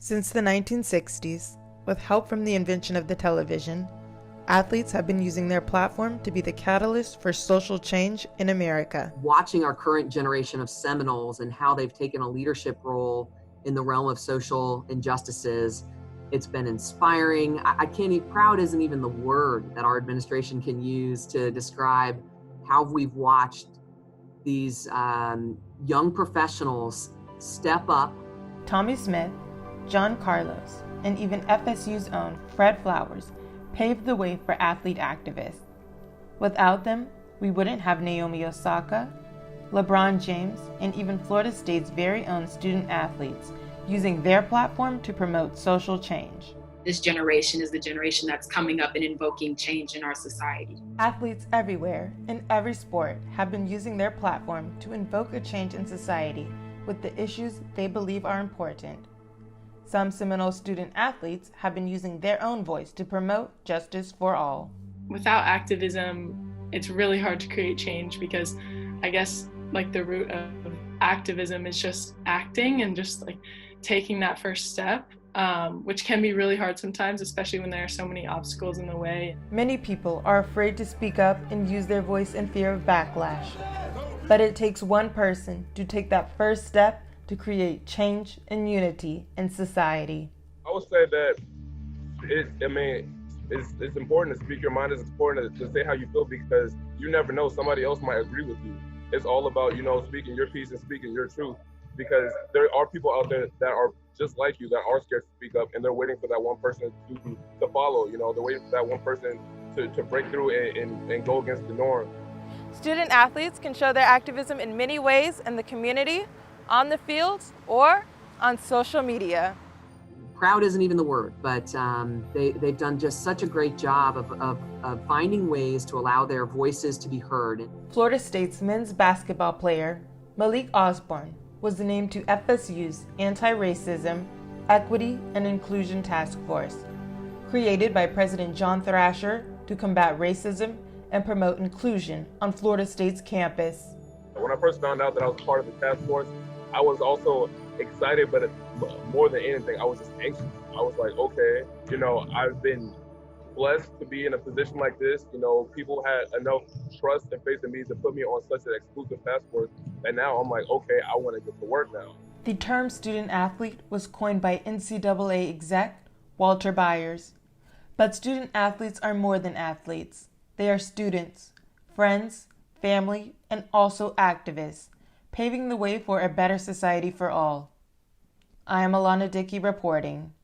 Since the 1960s, with help from the invention of the television, athletes have been using their platform to be the catalyst for social change in America. Watching our current generation of Seminoles and how they've taken a leadership role in the realm of social injustices, it's been inspiring. I can't even, proud isn't even the word that our administration can use to describe how we've watched these young professionals step up. Tommy Smith, John Carlos, and even FSU's own Fred Flowers paved the way for athlete activists. Without them, we wouldn't have Naomi Osaka, LeBron James, and even Florida State's very own student athletes using their platform to promote social change. This generation is the generation that's coming up and invoking change in our society. Athletes everywhere, in every sport, have been using their platform to invoke a change in society with the issues they believe are important. Some Seminole student athletes have been using their own voice to promote justice for all. Without activism, it's really hard to create change because I guess the root of activism is just acting and just taking that first step, which can be really hard sometimes, especially when there are so many obstacles in the way. Many people are afraid to speak up and use their voice in fear of backlash. But it takes one person to take that first step to create change and unity in society. I would say that it's important to speak your mind. It's important to say how you feel because you never know, somebody else might agree with you. It's all about, speaking your piece and speaking your truth, because there are people out there that are just like you that are scared to speak up, and they're waiting for that one person to follow. They're waiting for that one person to break through and go against the norm. Student athletes can show their activism in many ways in the community, on the fields, or on social media. Proud isn't even the word, but they've done just such a great job of finding ways to allow their voices to be heard. Florida State's men's basketball player, Malik Osborne, was named to FSU's Anti-Racism, Equity, and Inclusion Task Force, created by President John Thrasher to combat racism and promote inclusion on Florida State's campus. When I first found out that I was part of the task force, I was also excited, but more than anything, I was just anxious. I was like, okay, I've been blessed to be in a position like this. People had enough trust and faith in me to put me on such an exclusive task force. And now I'm like, okay, I want to get to work now. The term student athlete was coined by NCAA exec Walter Byers. But student athletes are more than athletes. They are students, friends, family, and also activists, paving the way for a better society for all. I am Alana Dickey reporting.